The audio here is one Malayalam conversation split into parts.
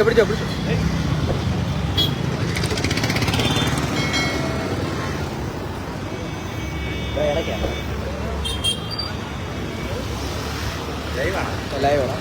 പിടിച്ചോ ഇടയ്ക്കാണ് ലൈവാണ്.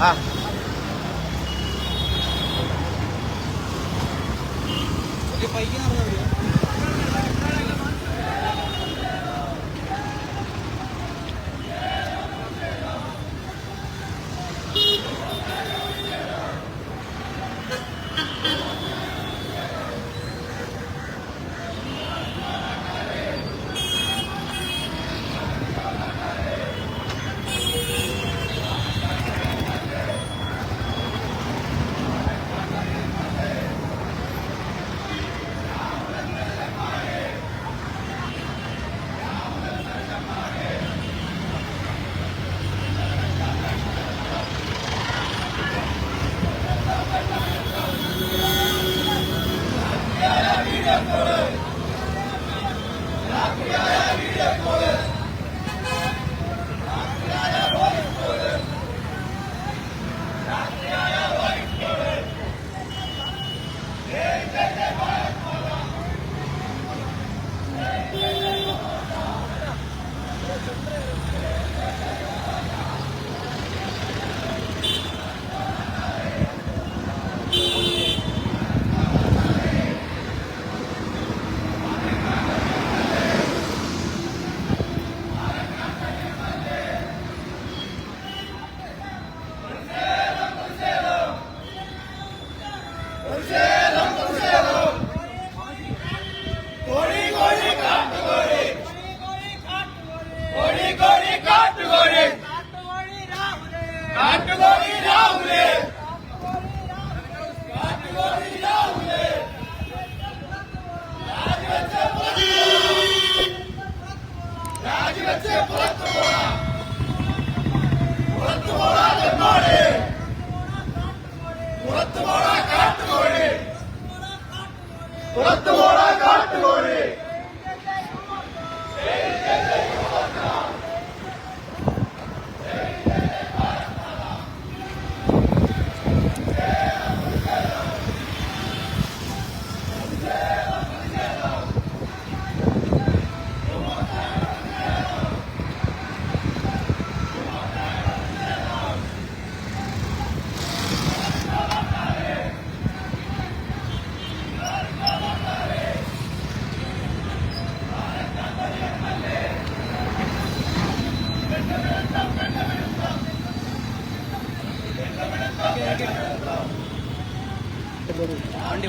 ആ പൈക്ക് നടന്നു. വണ്ടി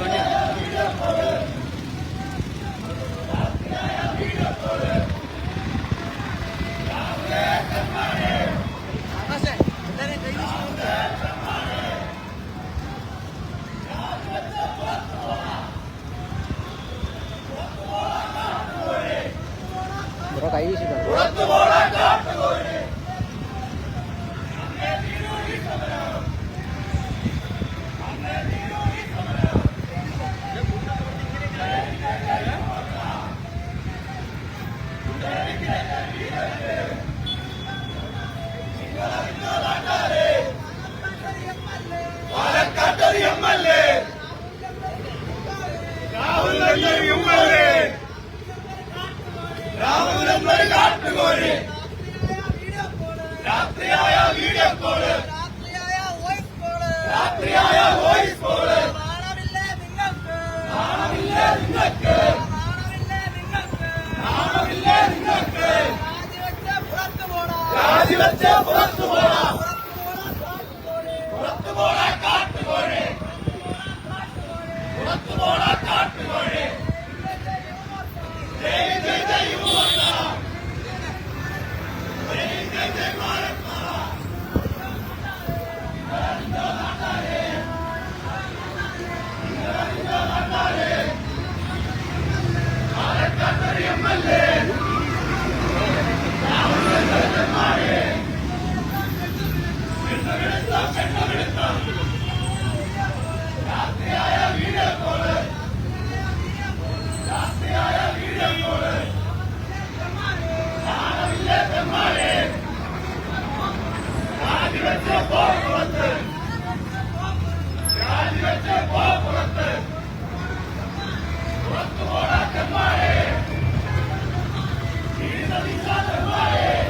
കൈ വീശിട്ടുണ്ട്.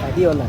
അടിയോല്ല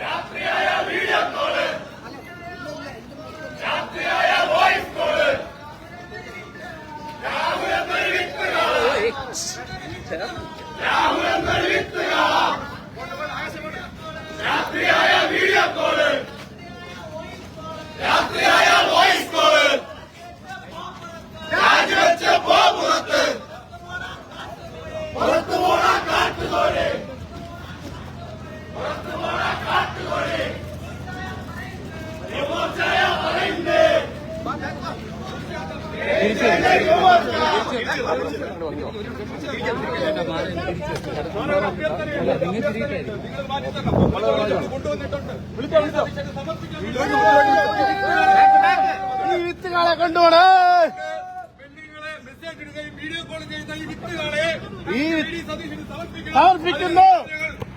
രാത്രിയായ വീഡിയോ കോള്, രാത്രിയായ വോയിസ് കോള്, രാഹുൽ എന്നൊരു വിത്തുകാള, രാഹുൽ എന്നൊരു വിത്തുകാള, രാത്രിയായ വീഡിയോ കോള്, രാത്രിയായ വോയിസ് കോള്, രാജിവെച്ച് പോ പുറത്ത്, പുറത്തു പോണ കാട്ടുകോഴി, പുറത്തു പോണ കാട്ടുകോഴി, യുവോർച്ചയ പറയുന്നേ വിത്തുകാളെ കൊണ്ടുപോണേ, പെണ്ണുങ്ങളെ മെസ്സേജ് ഇടുകയും വീഡിയോ കോൾ ചെയ്യുന്ന ഈ വിത്തുകാളെ സമർപ്പിക്കുന്നു.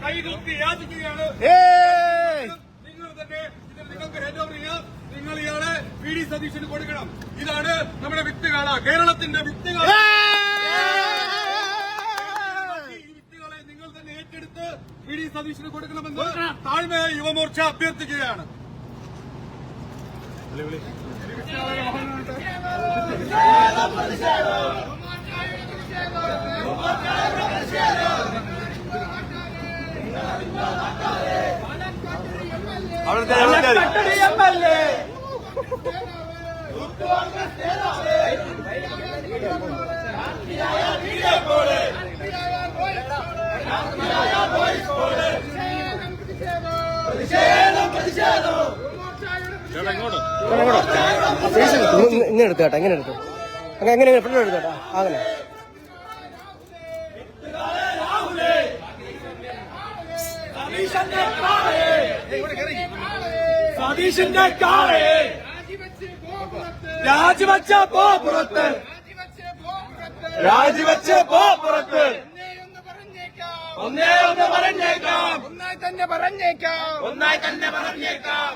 കൈകൊത്തി യാചിക്കുകയാണ്. നിങ്ങൾ തന്നെ ഇത് നിങ്ങൾക്ക് ഹാൻഡ് ഓവർ ചെയ്യാം. നിങ്ങൾ ഇയാളെ വി.ഡി. സതീശന് കൊടുക്കണം. ഇതാണ് നമ്മുടെ വിത്തുകാള, കേരളത്തിന്റെ വിത്തുകാള. ഈ വിത്തുകളെ നിങ്ങൾ തന്നെ ഏറ്റെടുത്ത് വി.ഡി. സതീശന് കൊടുക്കണമെന്ന് താഴ്മയായ യുവമോർച്ച അഭ്യർത്ഥിക്കുകയാണ്. ഇങ്ങനെ എടുത്തു കേട്ടോ, എങ്ങനെ എടുത്തു, എങ്ങനെ പെട്ടെന്ന് എടുത്തു കേട്ടോ, അങ്ങനെ സതീശന്റെ കാളെ രാജിവെച്ച പോ പുറത്ത്, രാജിവെച്ച് പോ പുറത്ത്, ഒന്നേ ഒന്ന് പറഞ്ഞേക്കാം, ഒന്നായി തന്നെ പറഞ്ഞേക്കാം, ഒന്നായി തന്നെ പറഞ്ഞേക്കാം.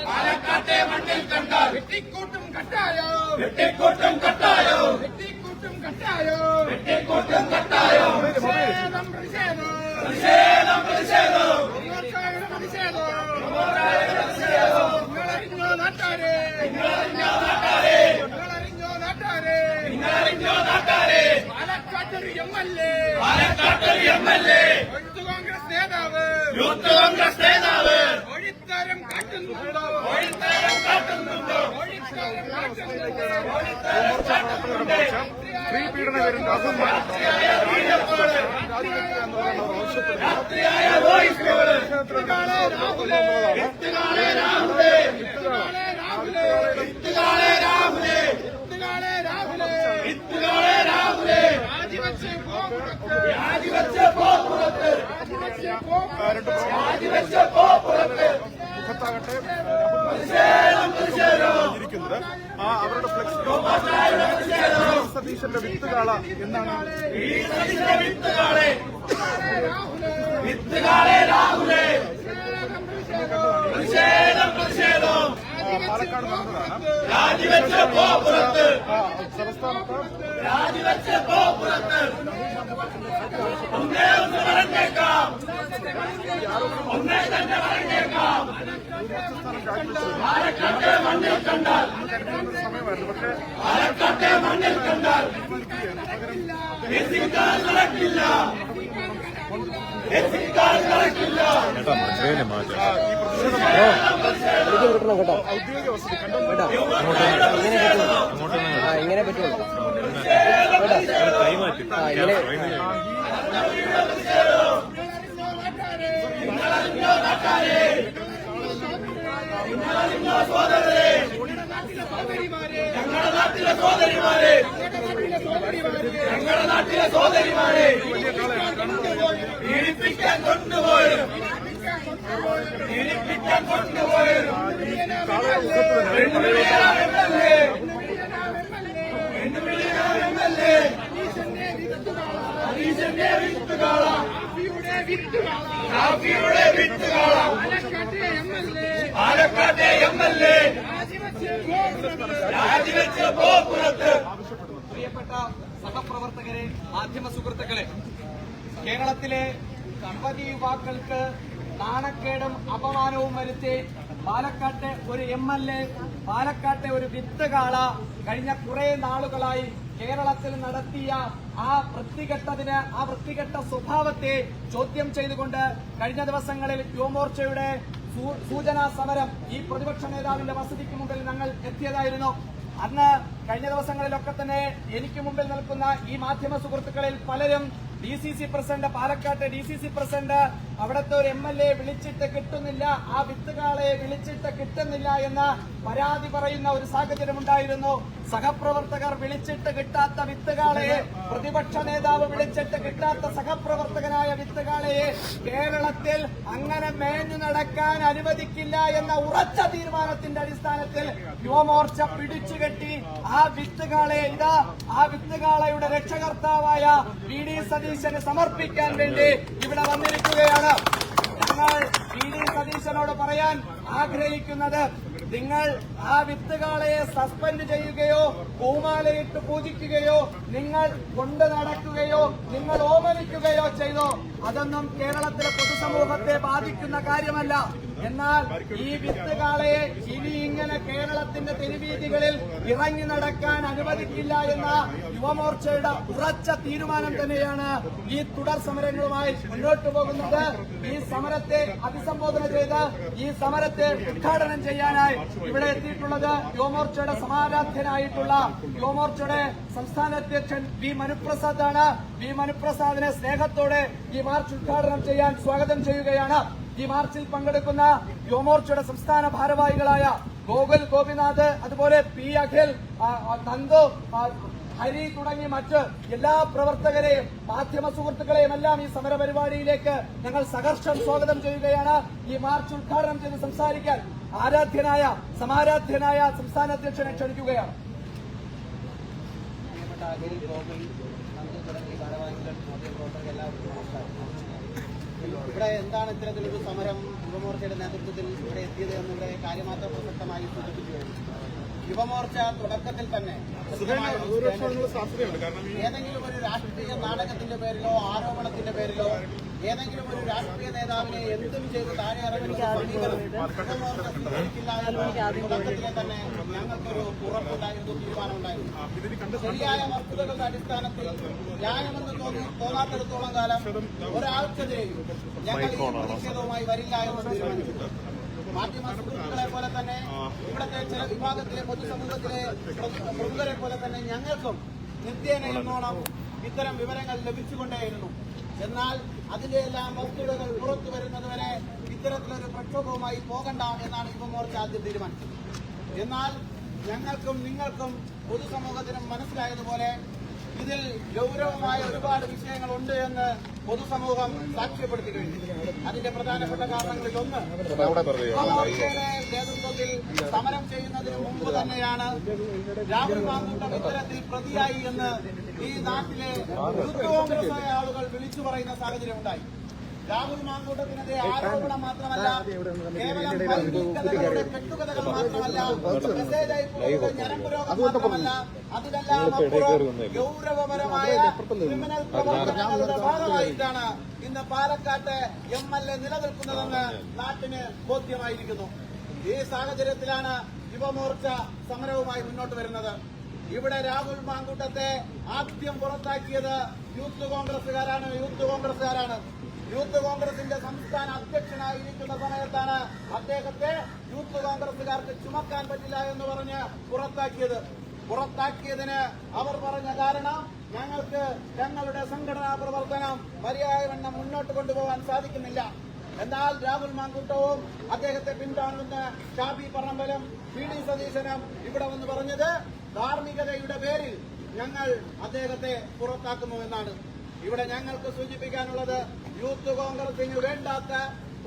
പാലക്കാട്ടെ മണ്ണിൽ കണ്ടാൽ വെട്ടിക്കൂട്ടും കട്ടായോ, വെട്ടിക്കൂട്ടും കട്ടായോ, വെട്ടിക്കൂട്ടും കട്ടായോ, വെട്ടിക്കൂട്ടും കട്ടായോ. പ്രതിഷേധം പ്രതിഷേധം പ്രതിഷേധം പ്രതിഷേധം പ്രതിഷേധം. നിങ്ങളറിഞ്ഞോ നാട്ടാരെ, നിങ്ങളറിഞ്ഞോ നാട്ടാരെ, നിങ്ങളറിഞ്ഞോ നാട്ടാരെ, നിങ്ങളറിഞ്ഞോ നാട്ടാരെ. പാലക്കാട്ടൊരു എം.എൽ.എ, പാലക്കാട്ടൊരു എം.എൽ.എ, യൂത്ത് കോൺഗ്രസ് നേതാവ്, യൂത്ത് കോൺഗ്രസ് നേതാവ് ഒഴിത്തരം കാട്ടുന്നുണ്ടോ, ഒഴിത്തരം കാട്ടുന്നുണ്ടോ, ഒഴിത്തരം കാട്ടുന്നുണ്ടോ, ഒഴിത്തരം കാട്ടുന്നുണ്ടോ. സ്ത്രീപീഡന വരുന്ന രാത്രിയായ വോയിസ് കോള്, വിത്തുകാളെ രാഹുലേ, വിത്തുകാളെ രാഹുലേ, വിത്തുകാളെ രാഹുലേ, വിത്തുകാളെ രാഹുലേ, വിത്തുകാളെ രാഹുലേ, വിത്തുകാളെ രാഹുലേ. രാജിവെച്ച് പോ പുറത്ത്, രാജിവെച്ച് പോ പുറത്ത്, രാജിവെച്ച് പോ പുറത്ത്, രാജിവെച്ച് പോ പുറത്ത്. മുഖത്താകട്ടെ പ്രതിഷേധം പ്രതിഷേധം ഇരിക്കുന്നത് അവരുടെ ഫ്ലെക്സ് സതീശന്റെ വിത്തുകാള എന്നാണ്. വിത്തുകാളെ വിത്തുകാളെ രാഹുലേ, പ്രതിഷേധം പ്രതിഷേധം. പാലക്കാട് നടന്നതാണ്. രാജിവെച്ച് പോ പുറത്ത്, സംസ്ഥാനത്ത് രാജിവെച്ച് പോ പുറത്ത്, ഒന്നേ ഒന്ന് പറഞ്ഞേക്കാം, ഒന്നേ തന്നെ പറഞ്ഞേക്കാം. പാലക്കാട്ടെ മണ്ണിൽ കണ്ടാൽ, സമയമായിരുന്നു. പക്ഷേ പാലക്കാട്ടെ മണ്ണിൽ കണ്ടാൽ എത്തിക്കാൻ നടക്കില്ല, എത്തിക്കാൻ നടക്കില്ല. ഈ പ്രതിഷേധം ഔദ്യോഗിക വസതി കണ്ടു. ഇങ്ങനെ പറ്റുള്ളൂ, ഞങ്ങളുടെ നാട്ടിലെ സോദരിമാരെ, ഞങ്ങളുടെ നാട്ടിലെ സോദരിമാരെ പീഡിപ്പിക്കാൻ കൊണ്ടുപോയത്, പീഡിപ്പിക്കാൻ കൊണ്ടുപോയത്. സതീശന്റെ വിത്തുകാള, റാഫിയുടെ വിത്തുകാള, പാലക്കാട്ടെ എം.എൽ.എ, രാജിവെച്ച് പോ പുറത്ത്. പ്രിയപ്പെട്ട സഹപ്രവർത്തകരെ, മാധ്യമ സുഹൃത്തുക്കളെ, കേരളത്തിലെ യുവതി യുവാക്കൾക്ക് നാണക്കേടും അപമാനവും വരുത്തി പാലക്കാട്ടെ ഒരു MLA, പാലക്കാട്ടെ ഒരു വിത്തുകാള കഴിഞ്ഞ കുറെ നാളുകളായി കേരളത്തിൽ നടത്തിയ ആ വൃത്തികെട്ട സ്വഭാവത്തെ ചോദ്യം ചെയ്തുകൊണ്ട് കഴിഞ്ഞ ദിവസങ്ങളിൽ യുവമോർച്ചയുടെ സൂചനാ സമരം ഈ പ്രതിപക്ഷ നേതാവിന്റെ വസതിക്ക് മുമ്പിൽ ഞങ്ങൾ എത്തിയതായിരുന്നു. അന്ന് കഴിഞ്ഞ ദിവസങ്ങളിലൊക്കെ തന്നെ എനിക്ക് മുമ്പിൽ നിൽക്കുന്ന ഈ മാധ്യമ സുഹൃത്തുക്കളിൽ പലരും DCC പ്രസിഡന്റ്, പാലക്കാട്ടെ DCC പ്രസിഡന്റ് അവിടുത്തെ ഒരു MLA വിളിച്ചിട്ട് കിട്ടുന്നില്ല, ആ വിത്തുകാളെ വിളിച്ചിട്ട് കിട്ടുന്നില്ല എന്ന പരാതി പറയുന്ന ഒരു സാഹചര്യമുണ്ടായിരുന്നു. സഹപ്രവർത്തകർ വിളിച്ചിട്ട് കിട്ടാത്ത വിത്തുകാളയെ, പ്രതിപക്ഷ നേതാവ് വിളിച്ചിട്ട് കിട്ടാത്ത സഹപ്രവർത്തകനായ വിത്തുകാളയെ കേരളത്തിൽ അങ്ങനെ മേഞ്ഞു നടക്കാൻ അനുവദിക്കില്ല എന്ന ഉറച്ച തീരുമാനത്തിന്റെ അടിസ്ഥാനത്തിൽ യുവമോർച്ച പിടിച്ചുകെട്ടി ആ വിത്തുകാളയുടെ രക്ഷകർത്താവായ VD സതീശന് സമർപ്പിക്കാൻ വേണ്ടി ഇവിടെ വന്നിരിക്കുകയാണ്. ഞങ്ങൾ VD സതീശനോട് പറയാൻ ആഗ്രഹിക്കുന്നത്, നിങ്ങൾ ആ വിത്തുകാളയെ സസ്പെൻഡ് ചെയ്യുകയോ പൂമാലയിട്ട് പൂജിക്കുകയോ നിങ്ങൾ കൊണ്ടു നടക്കുകയോ നിങ്ങൾ ഓമനിക്കുകയോ ചെയ്തോ, അതൊന്നും കേരളത്തിലെ പൊതുസമൂഹത്തെ ബാധിക്കുന്ന കാര്യമല്ല. എന്നാൽ ഈ വിത്തുകാളയെ ഇനി ഇങ്ങനെ കേരളത്തിന്റെ തെരുവീതികളിൽ ഇറങ്ങി നടക്കാൻ അനുവദിക്കില്ല എന്ന യുവമോർച്ചയുടെ ഉറച്ച തീരുമാനം തന്നെയാണ് ഈ തുടർ സമരങ്ങളുമായി മുന്നോട്ടു പോകുന്നത്. ഈ സമരത്തെ അഭിസംബോധന ചെയ്ത് ഈ സമരത്തെ ഉദ്ഘാടനം ചെയ്യാനായി ഇവിടെ എത്തിയിട്ടുള്ളത് യുവമോർച്ചയുടെ സമാരാധ്യനായിട്ടുള്ള യുവമോർച്ചയുടെ സംസ്ഥാന അധ്യക്ഷൻ V. മനുപ്രസാദ് ആണ്. V. മനുപ്രസാദിനെ സ്നേഹത്തോടെ ഈ മാർച്ച് ഉദ്ഘാടനം ചെയ്യാൻ സ്വാഗതം ചെയ്യുകയാണ്. ഈ മാർച്ചിൽ പങ്കെടുക്കുന്ന യുവമോർച്ചയുടെ സംസ്ഥാന ഭാരവാഹികളായ ഗോകുൽ ഗോപിനാഥ്, അതുപോലെ P. അഖിൽ, നന്ദു, ഹരി തുടങ്ങി മറ്റ് എല്ലാ പ്രവർത്തകരെയും മാധ്യമ സുഹൃത്തുക്കളെയും എല്ലാം ഈ സമര പരിപാടിയിലേക്ക് ഞങ്ങൾ സഹർഷം സ്വാഗതം ചെയ്യുകയാണ്. ഈ മാർച്ച് ഉദ്ഘാടനം ചെയ്ത് സംസാരിക്കാൻ സമാരാധ്യനായ സംസ്ഥാന അധ്യക്ഷനെ ക്ഷണിക്കുകയാണ്. ഇവിടെ എന്താണ് ഇത്തരത്തിലൊരു സമരം യുവമോർച്ചയുടെ നേതൃത്വത്തിൽ ഇവിടെ എത്തിയത് എന്നിവിടെ കാര്യമാത്ര പ്രസക്തമായി സൂചിപ്പിക്കുകയാണ്. യുവമോർച്ച തുടക്കത്തിൽ തന്നെ ഏതെങ്കിലും ഒരു രാഷ്ട്രീയ നാടകത്തിന്റെ പേരിലോ ആരോപണത്തിന്റെ പേരിലോ ഏതെങ്കിലും ഒരു രാഷ്ട്രീയ നേതാവിനെ എന്തും ചെയ്ത് താഴെ ഇറങ്ങുന്ന സമീപനം യുവമോർച്ച സ്വീകരിക്കില്ല എന്ന് തുടക്കത്തിലെ തന്നെ ഞങ്ങൾക്കൊരു ഉറപ്പുണ്ടായിരുന്നു, തീരുമാനമുണ്ടായിരുന്നു. ശരിയായ വസ്തുതകളുടെ അടിസ്ഥാനത്തിൽ ന്യായമെന്ന് തോന്നാത്തിടത്തോളം കാലം ഒരാഴ്ചതയും ഞങ്ങൾ ഈ പ്രതിഷേധവുമായി വരില്ല എന്ന് തീരുമാനിച്ചു. മാധ്യമ സുഹൃത്തുക്കളെ പോലെ തന്നെ ഇവിടുത്തെ ചില വിഭാഗത്തിലെ പൊതുസമൂഹത്തിലെ പ്രമുഖരെ പോലെ തന്നെ ഞങ്ങൾക്കും നിത്യേന എന്നോണം ഇത്തരം വിവരങ്ങൾ ലഭിച്ചുകൊണ്ടേയിരുന്നു. എന്നാൽ അതിന്റെ എല്ലാം വസ്തുതകൾ പുറത്തു വരുന്നതുവരെ ഇത്തരത്തിലൊരു പ്രക്ഷോഭവുമായി പോകണ്ട എന്നാണ് യുവമോർച്ച ആദ്യം തീരുമാനിച്ചത്. എന്നാൽ ഞങ്ങൾക്കും നിങ്ങൾക്കും പൊതുസമൂഹത്തിനും മനസ്സിലായതുപോലെ ഇതിൽ ഗൗരവമായ ഒരുപാട് വിഷയങ്ങളുണ്ട് എന്ന് പൊതുസമൂഹം സാക്ഷ്യപ്പെടുത്തി കഴിഞ്ഞു. അതിന്റെ പ്രധാനപ്പെട്ട കാരണങ്ങളിൽ ഒന്ന്, യുവമോർച്ചയുടെ നേതൃത്വത്തിൽ സമരം ചെയ്യുന്നതിന് മുമ്പ് തന്നെയാണ് രാഹുൽ മാങ്കൂട്ടം ഇത്തരത്തിൽ പ്രതിയായി എന്ന് ഈ നാട്ടിലെ യൂത്ത് കോൺഗ്രസ് ആളുകൾ വിളിച്ചു പറയുന്ന സാഹചര്യം ഉണ്ടായി. രാഹുൽ മാങ്കൂട്ടത്തിനെതിരെ ആരോപണം മാത്രമല്ല, കേവലം കഥകളുടെ കെട്ടുകഥകൾ മാത്രമല്ല, മെസ്സേജ് അയപ്പുകളുടെ ഞരമ്പ് രോഗം മാത്രമല്ല, അതിലെല്ലാം ഗൗരവപരമായ ക്രിമിനൽ പ്രവർത്തനങ്ങളുടെ ഭാഗമായിട്ടാണ് ഇന്ന് പാലക്കാട്ടെ MLA നിലനിൽക്കുന്നതെന്ന് നാട്ടിന് ബോധ്യമായിരിക്കുന്നു. ഈ സാഹചര്യത്തിലാണ് യുവമോർച്ച സമരവുമായി മുന്നോട്ട് വരുന്നത്. ഇവിടെ രാഹുൽ മാങ്കൂട്ടത്തെ ആദ്യം പുറത്താക്കിയത് യൂത്ത് കോൺഗ്രസുകാരാണ്. യൂത്ത് കോൺഗ്രസിന്റെ സംസ്ഥാന അധ്യക്ഷനായിരിക്കുന്ന സമയത്താണ് അദ്ദേഹത്തെ യൂത്ത് കോൺഗ്രസുകാർക്ക് ചുമക്കാൻ പറ്റില്ല എന്ന് പറഞ്ഞ് പുറത്താക്കിയതിന് അവർ പറഞ്ഞ കാരണം, ഞങ്ങൾക്ക് ഞങ്ങളുടെ സംഘടനാ പ്രവർത്തനം മര്യാദവണ്ണം മുന്നോട്ട് കൊണ്ടുപോകാൻ സാധിക്കുന്നില്ല. എന്നാൽ രാഹുൽ മാങ്കൂട്ടവും അദ്ദേഹത്തെ പിന്താങ്ങുന്ന ഷാബി പറമ്പലും VD സതീശനും ഇവിടെ വന്ന് പറഞ്ഞത് ധാർമ്മികതയുടെ പേരിൽ ഞങ്ങൾ അദ്ദേഹത്തെ പുറത്താക്കുന്നു എന്നാണ്. ഇവിടെ ഞങ്ങൾക്ക് സൂചിപ്പിക്കാനുള്ളത്, യൂത്ത് കോൺഗ്രസിന് വേണ്ടാത്ത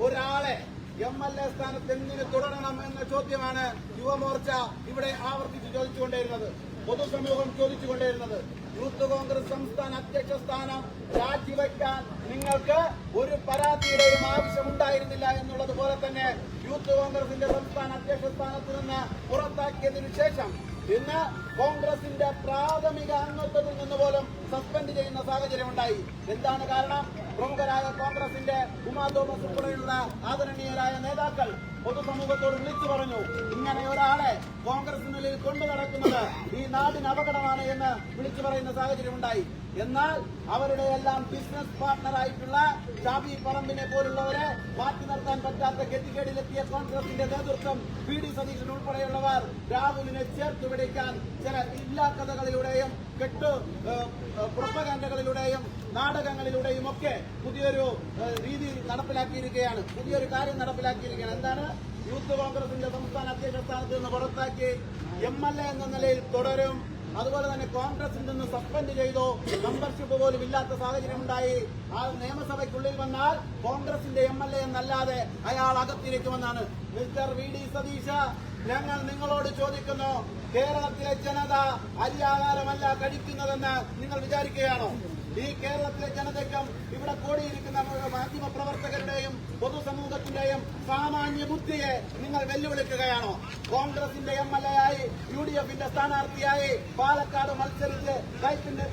ഒരാളെ MLA സ്ഥാനത്ത് എന്തിന് തുടരണം എന്ന ചോദ്യമാണ് യുവമോർച്ച ഇവിടെ ആവർത്തിച്ച് ചോദിച്ചുകൊണ്ടേയിരുന്നത്, പൊതുസമൂഹം ചോദിച്ചുകൊണ്ടേയിരുന്നത്. യൂത്ത് കോൺഗ്രസ് സംസ്ഥാന അധ്യക്ഷ സ്ഥാനം രാജിവെക്കാൻ നിങ്ങൾക്ക് ഒരു പരാതിയുടെയും ആവശ്യമുണ്ടായിരുന്നില്ല എന്നുള്ളതുപോലെ തന്നെ യൂത്ത് കോൺഗ്രസിന്റെ സംസ്ഥാന അധ്യക്ഷ സ്ഥാനത്ത് നിന്ന് പുറത്താക്കിയതിനു ശേഷം ഇന്ന് കോൺഗ്രസിന്റെ പ്രാഥമിക അംഗത്വത്തിൽ നിന്ന് പോലും സസ്പെൻഡ് ചെയ്യുന്ന സാഹചര്യം ഉണ്ടായി. എന്താണ് കാരണം? പ്രമുഖരായ കോൺഗ്രസിന്റെ ഉമാ തോമസ് ഉൾപ്പെടെയുള്ള ആദരണീയരായ നേതാക്കൾ പൊതുസമൂഹത്തോട് വിളിച്ചു പറഞ്ഞു, ഇങ്ങനെ ഒരാളെ കോൺഗ്രസിനുള്ളിൽ കൊണ്ടു നടക്കുന്നത് ഈ നാടിന് അപകടമാണ് എന്ന് വിളിച്ചു പറയുന്ന സാഹചര്യം ഉണ്ടായി. എന്നാൽ അവരുടെ എല്ലാം ബിസിനസ് പാർട്ണറായിട്ടുള്ള ഷാബി പറമ്പിനെ പോലുള്ളവരെ മാറ്റി നിർത്താൻ പറ്റാത്ത ഗതികേടിലെത്തിയ കോൺഗ്രസിന്റെ നേതൃത്വം വി.ഡി. സതീശൻ ഉൾപ്പെടെയുള്ളവർ രാഹുലിനെ ചേർത്ത് പിടിക്കാൻ ചില ഇല്ലാക്കഥകളിലൂടെയും പ്രൊപ്പഗാൻഡകളിലൂടെയും നാടകങ്ങളിലൂടെയും ഒക്കെ പുതിയൊരു രീതി നടപ്പിലാക്കിയിരിക്കുകയാണ്, പുതിയൊരു കാര്യം നടപ്പിലാക്കിയിരിക്കുകയാണ്. എന്താണ്? യൂത്ത് കോൺഗ്രസിന്റെ സംസ്ഥാന അധ്യക്ഷ സ്ഥാനത്ത് നിന്ന് പുറത്താക്കി MLA എന്ന നിലയിൽ തുടരും. അതുപോലെ തന്നെ കോൺഗ്രസിൽ നിന്ന് സസ്പെൻഡ് ചെയ്തു. മെമ്പർഷിപ്പ് പോലും ഇല്ലാത്ത സാഹചര്യമുണ്ടായി. ആ നിയമസഭയ്ക്കുള്ളിൽ വന്നാൽ കോൺഗ്രസിന്റെ MLA എന്നല്ലാതെ അയാൾ അകത്തിരിക്കുമെന്നാണ്. Mister VD. സതീശ, ഞങ്ങൾ നിങ്ങളോട് ചോദിക്കുന്നു, കേരളത്തിലെ ജനത അരിയാഹാരമല്ല കഴിക്കുന്നതെന്ന് നിങ്ങൾ വിചാരിക്കുകയാണോ? ഈ കേരളത്തിലെ ജനതയ്ക്കും ഇവിടെ കൂടിയിരിക്കുന്ന മാധ്യമ പ്രവർത്തകരുടെയും പൊതുസമൂഹത്തിന്റെയും സാമാന്യ ബുദ്ധിയെ നിങ്ങൾ വെല്ലുവിളിക്കുകയാണോ? കോൺഗ്രസിന്റെ MLA ആയി UDF-ന്റെ സ്ഥാനാർത്ഥിയായി പാലക്കാട് മത്സരിച്ച്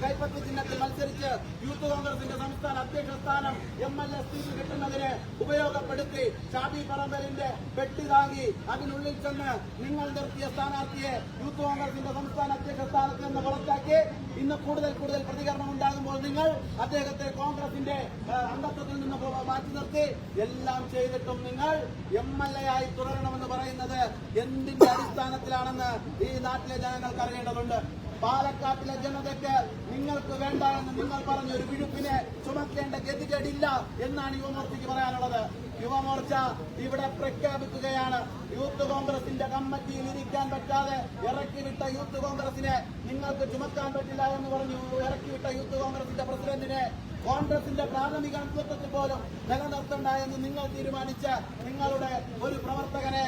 കൈപ്പത്തി ചിഹ്നത്തിൽ മത്സരിച്ച് യൂത്ത് കോൺഗ്രസിന്റെ സംസ്ഥാന അധ്യക്ഷ സ്ഥാനം MLA സീറ്റ് കിട്ടുന്നതിന് ഉപയോഗപ്പെടുത്തി ഷാബി പറമ്പലിന്റെ പെട്ടി താങ്ങി അതിനുള്ളിൽ ചെന്ന് നിങ്ങൾ നിർത്തിയ സ്ഥാനാർത്ഥിയെ യൂത്ത് കോൺഗ്രസിന്റെ സംസ്ഥാന അധ്യക്ഷ സ്ഥാനത്ത് നിന്ന് പുറത്താക്കി ഇന്ന് കൂടുതൽ പ്രതികരണം ഉണ്ടാകുമ്പോൾ നിങ്ങൾ അദ്ദേഹത്തെ കോൺഗ്രസിന്റെ അംഗത്വത്തിൽ നിന്ന് മാറ്റി നിർത്തി എല്ലാം ചെയ്തിട്ടും നിങ്ങൾ MLA ആയി തുടരണമെന്ന് പറയുന്നത് എന്തിന്റെ അടിസ്ഥാനത്തിലാണെന്ന് ഈ നാട്ടിലെ ജനങ്ങൾക്ക് അറിയേണ്ടതുണ്ട്. പാലക്കാട്ടിലെ ജനതയ്ക്ക് നിങ്ങൾക്ക് വേണ്ട എന്ന് നിങ്ങൾ പറഞ്ഞ ഒരു വിഴുപ്പിനെ ചുമക്കേണ്ട ഗതികേടില്ല എന്നാണ് യുവമോർച്ചയ്ക്ക് പറയാനുള്ളത്. യുവമോർച്ച ഇവിടെ പ്രഖ്യാപിക്കുകയാണ്, യൂത്ത് കോൺഗ്രസിന്റെ കമ്മിറ്റിയിൽ ഇരിക്കാൻ പറ്റാതെ ഇറക്കിവിട്ട യൂത്ത് കോൺഗ്രസിനെ നിങ്ങൾക്ക് ചുമക്കാൻ പറ്റില്ല എന്ന് പറഞ്ഞു ഇറക്കിവിട്ട യൂത്ത് കോൺഗ്രസിന്റെ പ്രസിഡന്റിനെ കോൺഗ്രസിന്റെ പ്രാഥമിക അംഗത്വത്തിൽ പോലും നിലനിർത്തണ്ട എന്ന് നിങ്ങൾ തീരുമാനിച്ച നിങ്ങളുടെ ഒരു പ്രവർത്തകനെ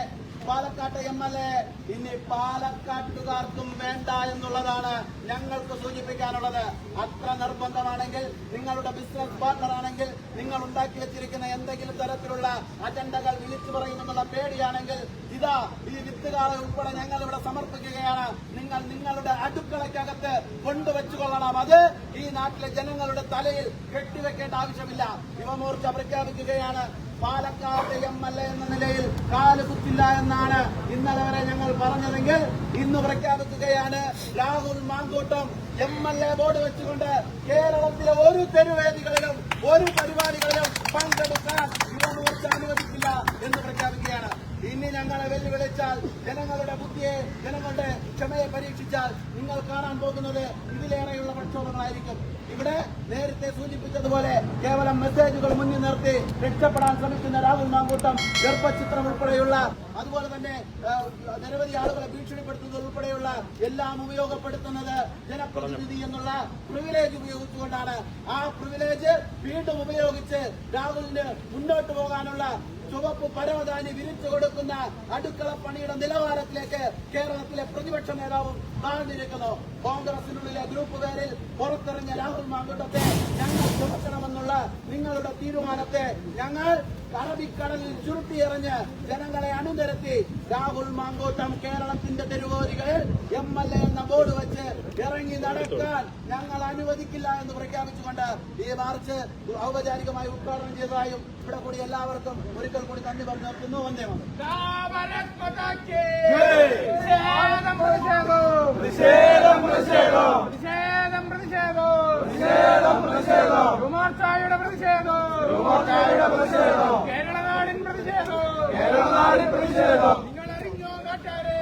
പാലക്കാട്ടെ MLA ഇനി പാലക്കാട്ടുകാർക്കും വേണ്ട എന്നുള്ളതാണ് ഞങ്ങൾക്ക് സൂചിപ്പിക്കാനുള്ളത്. അത്ര നിർബന്ധമാണെങ്കിൽ, നിങ്ങളുടെ ബിസിനസ് പാർട്ണർ ആണെങ്കിൽ, നിങ്ങൾ ഉണ്ടാക്കി വെച്ചിരിക്കുന്ന എന്തെങ്കിലും തരത്തിലുള്ള അജണ്ടകൾ വിളിച്ചു പറയുമെന്നുള്ള പേടിയാണെങ്കിൽ ഇതാ ഈ വിത്തുകാളെ ഉൾപ്പെടെ ഞങ്ങൾ ഇവിടെ സമർപ്പിക്കുകയാണ്. നിങ്ങൾ നിങ്ങളുടെ അടുക്കളയ്ക്കകത്ത് കൊണ്ടുവച്ചുകൊള്ളണം. അത് ഈ നാട്ടിലെ ജനങ്ങളുടെ തലയിൽ കെട്ടിവെക്കേണ്ട ആവശ്യമില്ല. യുവമോർച്ച പ്രഖ്യാപിക്കുകയാണ്, പാലക്കാട് MLA എന്ന നിലയിൽ കാലുകുത്തില്ല എന്നാണ് ഇന്നലെ വരെ ഞങ്ങൾ പറഞ്ഞതെങ്കിൽ ഇന്ന് പ്രഖ്യാപിക്കുകയാണ്, രാഹുൽ മാങ്കൂട്ടം MLA ബോർഡ് വെച്ചുകൊണ്ട് കേരളത്തിലെ ഒരു തെരുവേദികളിലും ഒരു പരിപാടികളിലും പങ്കെടുക്കാൻ യുവമോർച്ച അനുവദിക്കില്ല എന്ന് പ്രഖ്യാപിക്കുകയാണ്. ഇനി ഞങ്ങളെ വെല്ലുവിളിച്ചാൽ, ജനങ്ങളുടെ ബുദ്ധിയെ, ജനങ്ങളുടെ ക്ഷമയെ പരീക്ഷിച്ചാൽ നിങ്ങൾ കാണാൻ പോകുന്നത് ഇതിലേറെയുള്ള പ്രക്ഷോഭങ്ങളായിരിക്കും. ഇവിടെ നേരത്തെ സൂചിപ്പിച്ചതുപോലെ കേവലം മെസ്സേജുകൾ മുന്നിൽ നിർത്തി രക്ഷപ്പെടാൻ ശ്രമിക്കുന്ന രാഹുൽ മാങ്കൂട്ടം ഗർഭചിത്രം ഉൾപ്പെടെയുള്ള, അതുപോലെ തന്നെ നിരവധി ആളുകളെ ഭീഷണിപ്പെടുത്തുന്നത് ഉൾപ്പെടെയുള്ള എല്ലാം ഉപയോഗപ്പെടുത്തുന്നത് ജനപ്രതിനിധി എന്നുള്ള പ്രിവിലേജ് ഉപയോഗിച്ചുകൊണ്ടാണ്. ആ പ്രിവിലേജ് വീണ്ടും ഉപയോഗിച്ച് രാഹുലിന് മുന്നോട്ട് പോകാനുള്ള ചുവപ്പ് പരവതാനി വിരിച്ചു കൊടുക്കുന്ന അടുക്കള പണിയുടെ നിലവാരത്തിലേക്ക് കേരളത്തിലെ പ്രതിപക്ഷ നേതാവും താഴ്ന്നിരിക്കുന്നു. കോൺഗ്രസിനുള്ളിലെ ഗ്രൂപ്പ് പേരിൽ പുറത്തിറങ്ങിയ രാഹുൽ മാങ്കൂട്ടത്തെ ഞങ്ങൾ ചുമക്കണമെന്നുള്ള നിങ്ങളുടെ തീരുമാനത്തെ ഞങ്ങൾ അറബിക്കടലിൽ ചുരുട്ടിയെറിഞ്ഞ് ജനങ്ങളെ അണിനിരത്തി രാഹുൽ മാങ്കൂട്ടം കേരളത്തിന്റെ തെരുവോരികളിൽ MLA എന്ന ബോർഡ് വെച്ച് ഇറങ്ങി നടക്കാൻ ഞങ്ങൾ അനുവദിക്കില്ല എന്ന് പ്രഖ്യാപിച്ചുകൊണ്ട് ഈ മാർച്ച് ഔപചാരികമായി ഉദ്ഘാടനം ചെയ്തതായും ഇവിടെ കൂടി എല്ലാവർക്കും ഒരിക്കൽ കൂടി നന്ദി പറഞ്ഞു നിർത്തുന്നു. വന്ദേ യുവമോർച്ചയുടെ പ്രതിഷേധം, കേരളനാടിൻ പ്രതിഷേധം. നിങ്ങളറിഞ്ഞോ നാട്ടാരെ,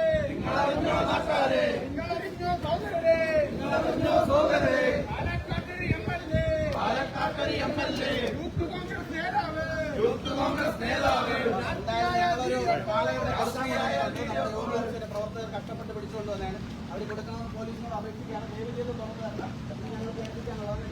നിങ്ങളറിഞ്ഞോ സഹോദരരെ, പാലക്കാട്ടൊരു MLA, യൂത്ത് കോൺഗ്രസ് നേതാവ് പാലയുടെ പ്രവർത്തകർ കഷ്ടപ്പെട്ട് പിടിച്ചുകൊണ്ട് വന്നാണ് അവർ കൊടുക്കണമെന്ന് പോലീസിനോട് അപേക്ഷിക്കുകയാണ്. ദയവ് ചെയ്ത് തുറന്നു തരണം ഞങ്ങൾക്ക് ഏൽപ്പിക്കാനുള്ളത്.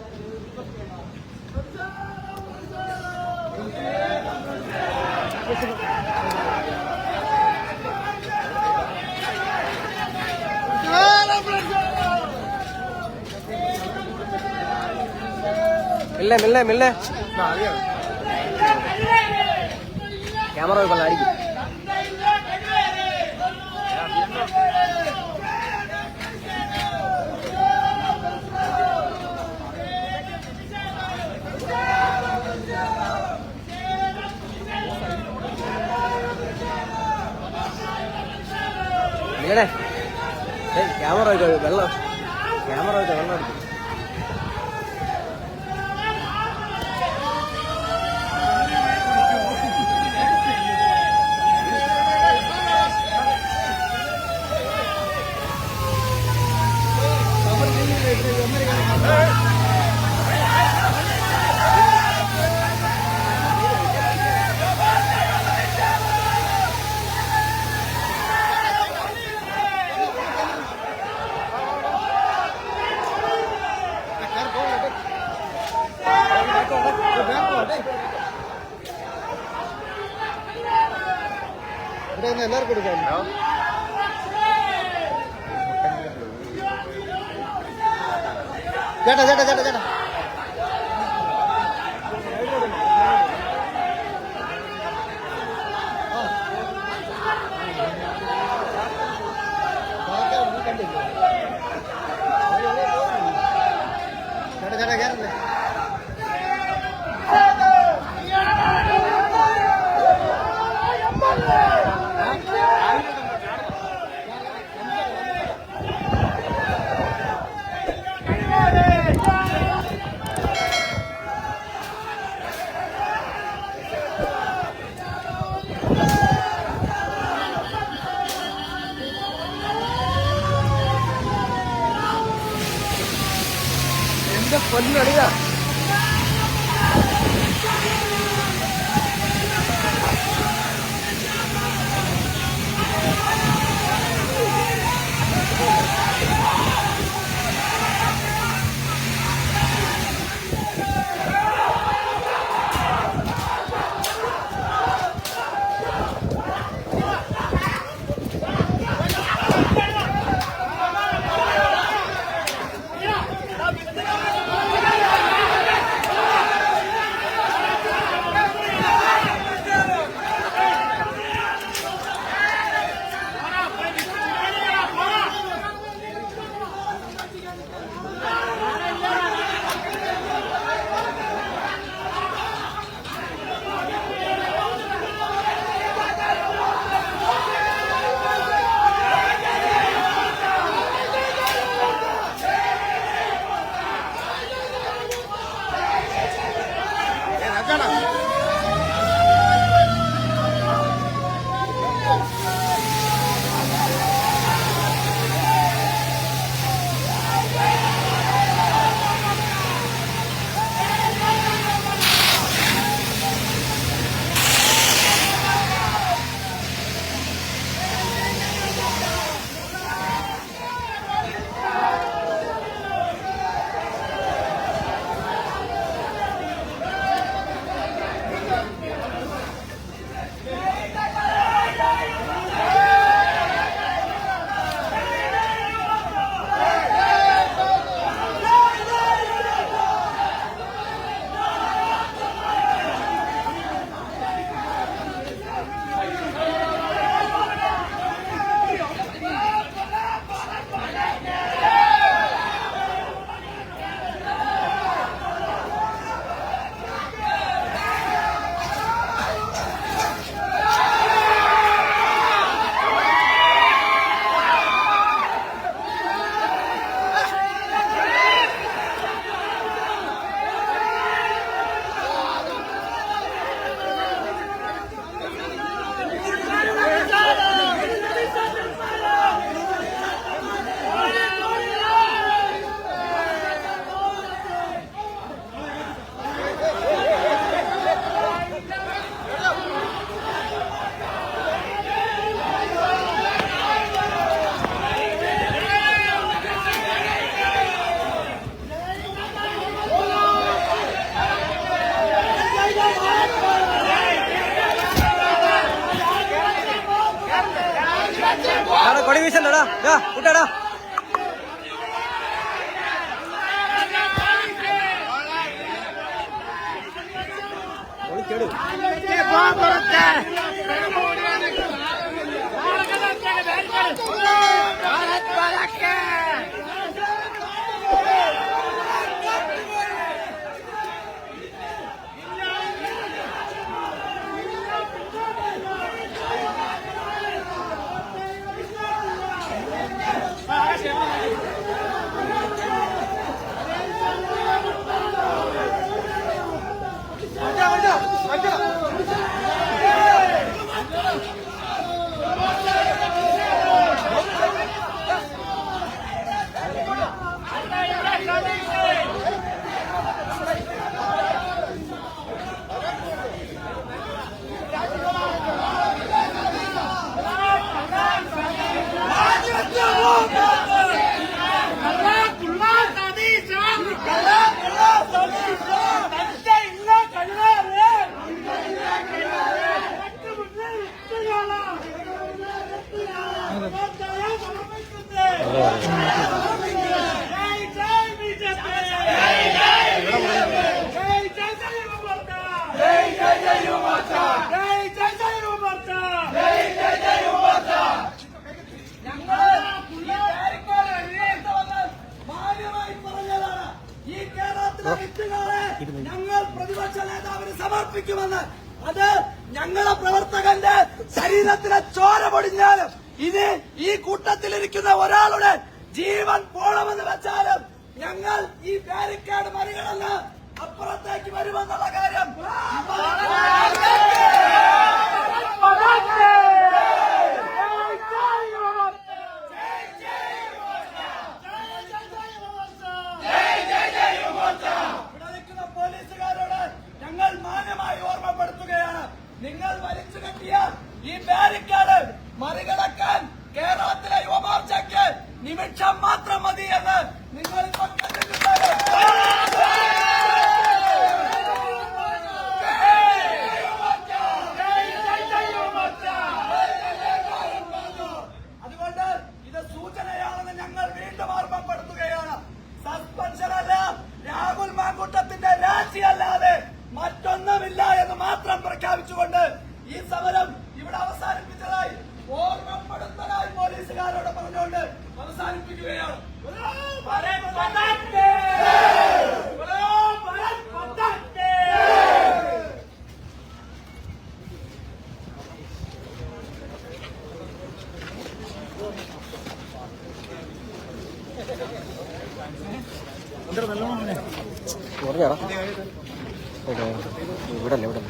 മില്ലേ ക്യാമറ കൊള്ളായിരിക്കും. ഇങ്ങനെ ക്യാമറ വെള്ളം ക്യാമറ വെള്ളം എടുക്കും. ഇവിടെ എല്ലാവർക്കും എടുക്കാമല്ലോ. ചേട്ടാ ചേട്ടാ ചേട്ടാ ചേട്ടാ ചേട്ടാ ചേട്ടാ കയറല്ലേ. എന്റെ പൊന്നടിയാ. കൊടി വീശണ്ടടാ കൂട്ടാടാ. കേടു ഞങ്ങൾ പ്രതിപക്ഷ നേതാവിന് സമർപ്പിക്കുമെന്ന്. അത് ഞങ്ങളെ പ്രവർത്തകന്റെ ശരീരത്തിലെ ചോര പൊടിഞ്ഞാലും ഇനി ഈ കൂട്ടത്തിലിരിക്കുന്ന ഒരാളുടെ ജീവൻ പോണമെന്ന് വെച്ചാലും ഞങ്ങൾ ഈ ബാരിക്കേഡ് മറികടന്ന് അപ്പുറത്തേക്ക് വരുമെന്നുള്ള കാര്യം പോലീസുകാരോട് ഞങ്ങൾ മാന്യമായി ഓർമ്മപ്പെടുത്തുകയാണ്. നിങ്ങൾ വലിച്ചു കെട്ടിയ ഈ ബാരിക്കേഡ് മറികടക്കാൻ കേരളത്തിലെ യുവമോർച്ചയ്ക്ക് നിമിഷം മാത്രം മതി എന്ന് നിങ്ങൾ ഇപ്പോൾ കണ്ടിട്ടുണ്ടാകും. അതുകൊണ്ട് ഇത് സൂചനയാണെന്ന് ഞങ്ങൾ വീണ്ടും ഓർമ്മപ്പെടുത്തുകയാണ്. സസ്പെൻഷനല്ല, രാഹുൽ മാങ്കൂട്ടത്തിന്റെ രാജിയല്ലാതെ മറ്റൊന്നുമില്ല എന്ന് മാത്രം പ്രഖ്യാപിച്ചുകൊണ്ട് ഈ സമരം ഇവിടെ അവസാനിപ്പിച്ചതായി ഓർമ്മപ്പെടുത്തലായി പോലീസുകാരോട് പറഞ്ഞുകൊണ്ട് അവസാനിപ്പിക്കുകയാണ്. പറഞ്ഞാ ഇവിടെ ഇവിടെ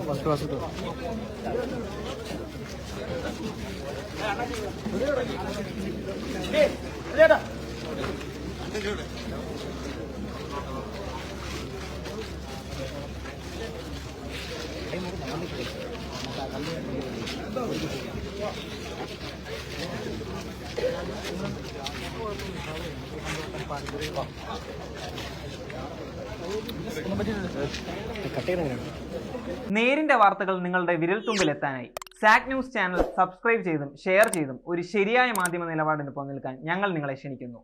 ഫസ്റ്റ് ക്ലാസ് നേരിന്റെ വാർത്തകൾ നിങ്ങളുടെ വിരൽത്തുമ്പിലെത്താനായി സാക് ന്യൂസ് ചാനൽ സബ്സ്ക്രൈബ് ചെയ്തും ഷെയർ ചെയ്തും ഒരു ശരിയായ മാധ്യമ നിലപാടിന് പോകാൻ ഞങ്ങൾ നിങ്ങളെ ക്ഷണിക്കുന്നു.